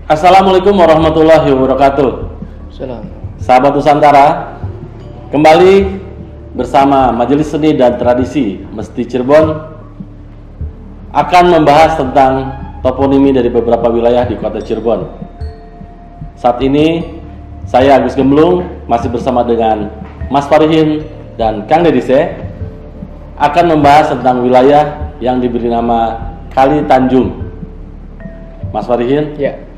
Assalamualaikum warahmatullahi wabarakatuh. Salam. Sahabat Nusantara, kembali bersama Majelis Seni dan Tradisi Mesti Cirebon akan membahas tentang toponimi dari beberapa wilayah di kota Cirebon. Saat ini saya Agus Gemblung masih bersama dengan Mas Farihin dan Kang Dedise akan membahas tentang wilayah yang diberi nama Kali Tanjung. Mas Farihin, Ya.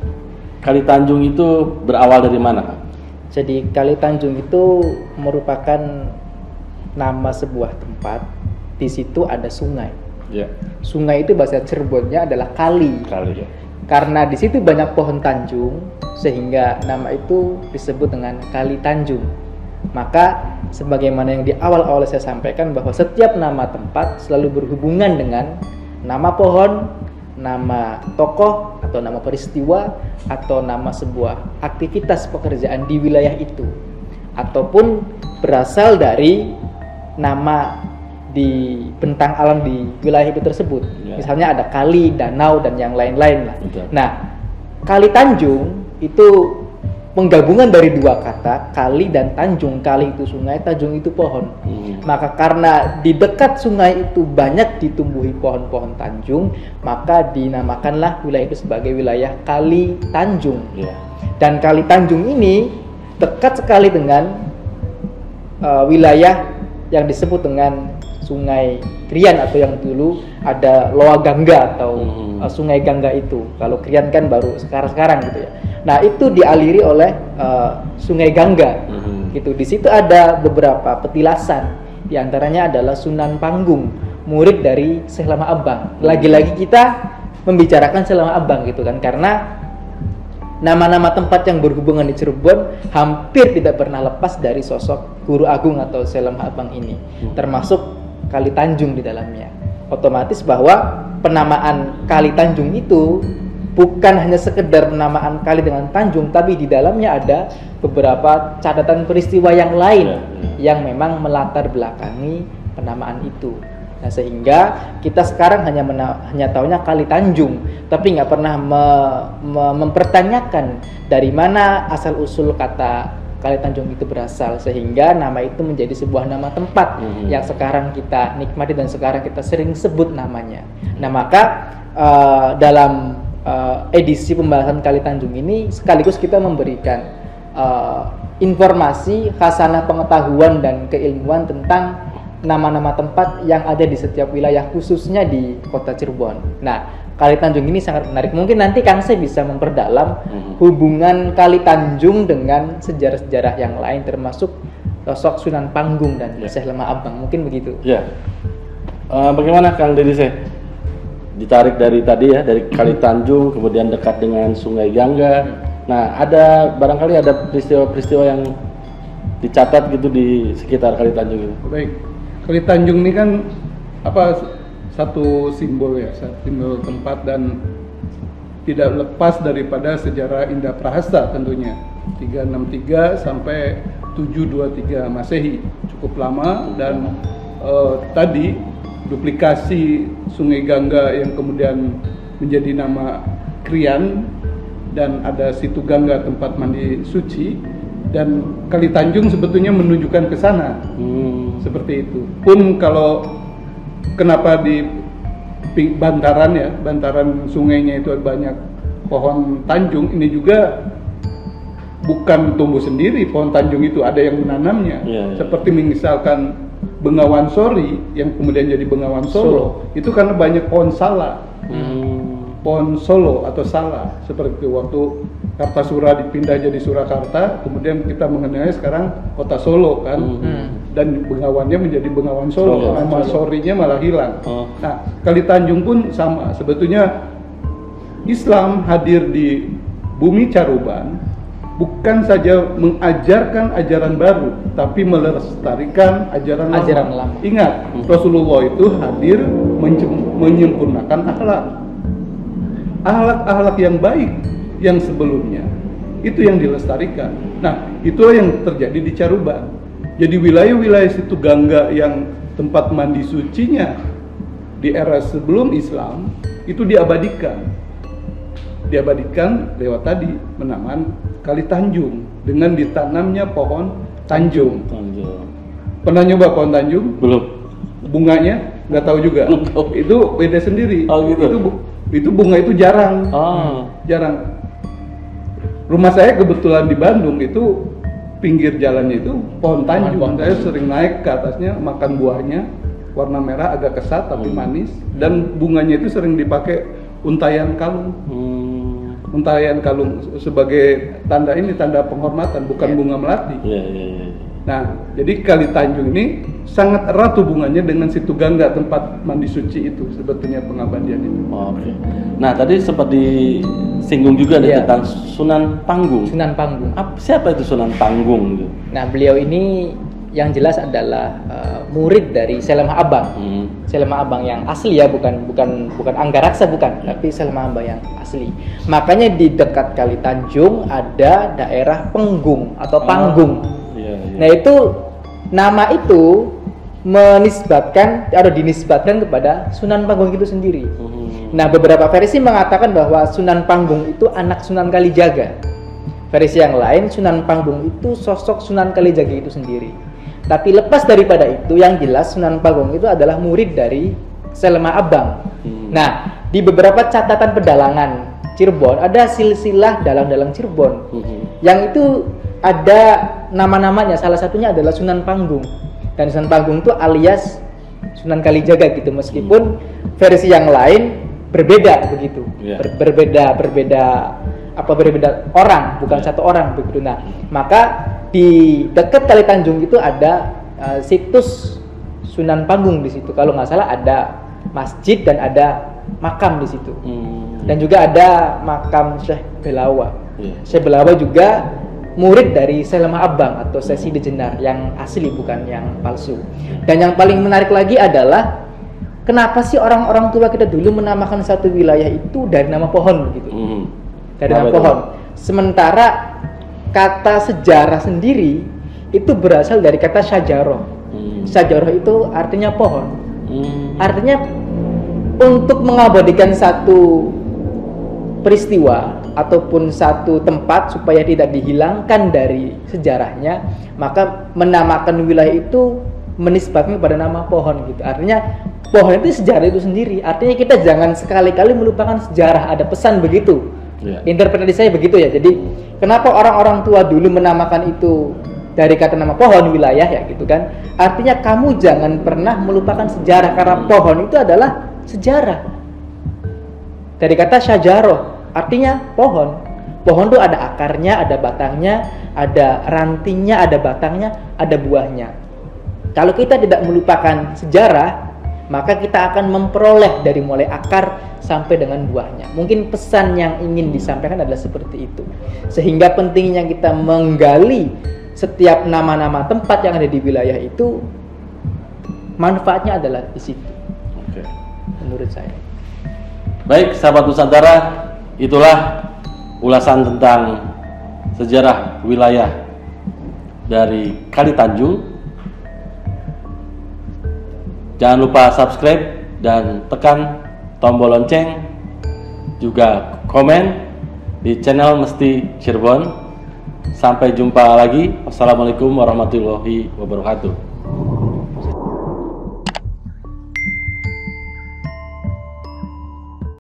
Kali Tanjung itu berawal dari mana, Kang? Jadi Kali Tanjung itu merupakan nama sebuah tempat. Di situ ada sungai. Ya. Sungai itu bahasa Cirebonnya adalah kali. Kali ya. Karena di situ banyak pohon tanjung, sehingga nama itu disebut dengan Kali Tanjung. Maka sebagaimana yang di awal-awal saya sampaikan bahwa setiap nama tempat selalu berhubungan dengan nama pohon, nama tokoh, atau nama peristiwa, atau nama sebuah aktivitas pekerjaan di wilayah itu, ataupun berasal dari nama di bentang alam di wilayah itu tersebut. Ya. Misalnya ada kali, danau, dan yang lain-lain lah. Betul. Nah, Kali Tanjung itu penggabungan dari dua kata, kali dan tanjung. Kali itu sungai, tanjung itu pohon. Maka karena di dekat sungai itu banyak ditumbuhi pohon-pohon tanjung, maka dinamakanlah wilayah itu sebagai wilayah Kali Tanjung. Ya. Dan Kali Tanjung ini dekat sekali dengan wilayah yang disebut dengan Sungai Krian, atau yang dulu ada Loa Gangga atau Sungai Gangga itu. Kalau Krian kan baru sekarang-sekarang gitu ya. Nah, itu dialiri oleh Sungai Gangga. Gitu. Di situ ada beberapa petilasan. Di antaranya adalah Sunan Panggung, murid dari Syekh Lama Abang. Lagi-lagi kita membicarakan Syekh Lama Abang gitu kan, karena nama-nama tempat yang berhubungan di Cirebon hampir tidak pernah lepas dari sosok guru agung atau Syekh Lama Abang ini, termasuk Kali Tanjung di dalamnya. Otomatis bahwa penamaan Kali Tanjung itu bukan hanya sekedar penamaan kali dengan tanjung, tapi di dalamnya ada beberapa catatan peristiwa yang lain yang memang melatar belakangi penamaan itu. Nah, sehingga kita sekarang hanya taunya Kali Tanjung, tapi nggak pernah mempertanyakan dari mana asal usul kata Kali Tanjung itu berasal, sehingga nama itu menjadi sebuah nama tempat yang sekarang kita nikmati dan sekarang kita sering sebut namanya. Nah, maka dalam edisi pembahasan Kali Tanjung ini sekaligus kita memberikan informasi, khasanah pengetahuan dan keilmuan tentang nama-nama tempat yang ada di setiap wilayah, khususnya di kota Cirebon. Nah, Kali Tanjung ini sangat menarik. Mungkin nanti Kang saya bisa memperdalam hubungan Kali Tanjung dengan sejarah-sejarah yang lain, termasuk sosok Sunan Panggung dan Syekh Lama Abang. Mungkin begitu. Ya. Bagaimana Kang Dedise? Ditarik dari tadi ya, dari Kali Tanjung, kemudian dekat dengan Sungai Gangga. Nah, barangkali ada peristiwa-peristiwa yang dicatat gitu di sekitar Kali Tanjung itu. Baik, Kali Tanjung ini kan satu simbol ya, simbol tempat, dan tidak lepas daripada sejarah Indah Prahasta tentunya. 363 sampai 723 Masehi, cukup lama. Dan tadi duplikasi Sungai Gangga yang kemudian menjadi nama Krian, dan ada Situ Gangga tempat mandi suci, dan Kali Tanjung sebetulnya menunjukkan ke sana. Seperti itu. Pun kalau kenapa di bantaran ya, bantaran sungainya itu banyak pohon tanjung, ini juga bukan tumbuh sendiri. Pohon tanjung itu ada yang menanamnya. Seperti misalkan Bengawan Sori yang kemudian jadi Bengawan Solo. Itu karena banyak pohon sala. Pohon Solo atau Sala, seperti itu. Waktu Kartasura dipindah jadi Surakarta, kemudian kita mengenai sekarang kota Solo kan, dan Bengawannya menjadi Bengawan Solo, nama Sorinya malah hilang. Nah, Kali Tanjung pun sama. Sebetulnya Islam hadir di bumi Caruban bukan saja mengajarkan ajaran baru, tapi melestarikan ajaran lama. Ingat, Rasulullah itu hadir menyempurnakan akhlak yang baik yang sebelumnya, itu yang dilestarikan. Nah, itulah yang terjadi di Caruban. Jadi wilayah-wilayah Situ Gangga yang tempat mandi sucinya di era sebelum Islam itu diabadikan. diabadikan lewat tadi penamaan Kali Tanjung dengan ditanamnya pohon Tanjung. Pernah nyoba pohon Tanjung? Belum. Bunganya nggak tahu juga. Itu beda sendiri. Oh, gitu. Itu bunga itu jarang. Jarang. Rumah saya kebetulan di Bandung itu pinggir jalannya itu pohon Tanjung. Saya sering naik ke atasnya makan buahnya, warna merah agak kesat tapi manis, dan bunganya itu sering dipakai untayan kalung. Untayan kalung sebagai tanda penghormatan, bukan bunga melati. Nah, jadi Kali Tanjung ini sangat erat hubungannya dengan Situ Gangga, tempat mandi suci itu sebetulnya pengabadian itu. Oke. Nah, tadi sempat disinggung juga tentang Sunan Panggung. Sunan Panggung. Siapa itu Sunan Panggung? Nah, beliau ini yang jelas adalah murid dari Selemah Abang. Selemah Abang yang asli ya, bukan Anggaraksa, bukan, tapi Selemah Abang yang asli. Makanya di dekat Kali Tanjung ada daerah Penggung atau Panggung. Nah, itu nama itu dinisbatkan kepada Sunan Panggung itu sendiri. Nah, beberapa versi mengatakan bahwa Sunan Panggung itu anak Sunan Kalijaga. Versi yang lain, Sunan Panggung itu sosok Sunan Kalijaga itu sendiri. Tapi lepas daripada itu, yang jelas Sunan Panggung itu adalah murid dari Selemah Abang. Nah, di beberapa catatan pedalangan Cirebon ada silsilah dalang-dalang Cirebon yang itu ada nama-namanya, salah satunya adalah Sunan Panggung. Dan Sunan Panggung itu alias Sunan Kalijaga gitu, meskipun versi yang lain berbeda begitu. Berbeda orang, bukan satu orang begitu. Nah, maka di dekat Kali Tanjung itu ada situs Sunan Panggung di situ. Kalau nggak salah ada masjid dan ada makam di situ. Dan juga ada makam Syekh Belawa. Syekh Belawa juga murid dari Selemah Abang atau Sesi Dejenar yang asli, bukan yang palsu. Dan yang paling menarik lagi adalah kenapa sih orang-orang tua kita dulu menamakan satu wilayah itu dari nama pohon begitu. Dari nama pohon. Sementara kata sejarah sendiri itu berasal dari kata syajaroh. Syajaroh itu artinya pohon. Artinya untuk mengabadikan satu peristiwa ataupun satu tempat supaya tidak dihilangkan dari sejarahnya, maka menamakan wilayah itu menisbatkan kepada nama pohon gitu. Artinya pohon itu sejarah itu sendiri. Artinya kita jangan sekali-kali melupakan sejarah, ada pesan begitu. Interpretasi saya begitu ya. Jadi kenapa orang-orang tua dulu menamakan itu dari kata nama pohon wilayah ya gitu kan. Artinya kamu jangan pernah melupakan sejarah, karena pohon itu adalah sejarah. Dari kata syajaroh, artinya pohon. Pohon itu ada akarnya, ada batangnya, ada rantingnya, ada batangnya, ada buahnya. Kalau kita tidak melupakan sejarah, maka kita akan memperoleh dari mulai akar sampai dengan buahnya. Mungkin pesan yang ingin disampaikan adalah seperti itu. Sehingga pentingnya kita menggali setiap nama-nama tempat yang ada di wilayah itu, manfaatnya adalah di situ. Menurut saya. Baik, sahabat Nusantara, itulah ulasan tentang sejarah wilayah dari Kali Tanjung. Jangan lupa subscribe dan tekan tombol lonceng, juga komen di channel Mesti Cirebon. Sampai jumpa lagi. Wassalamualaikum warahmatullahi wabarakatuh.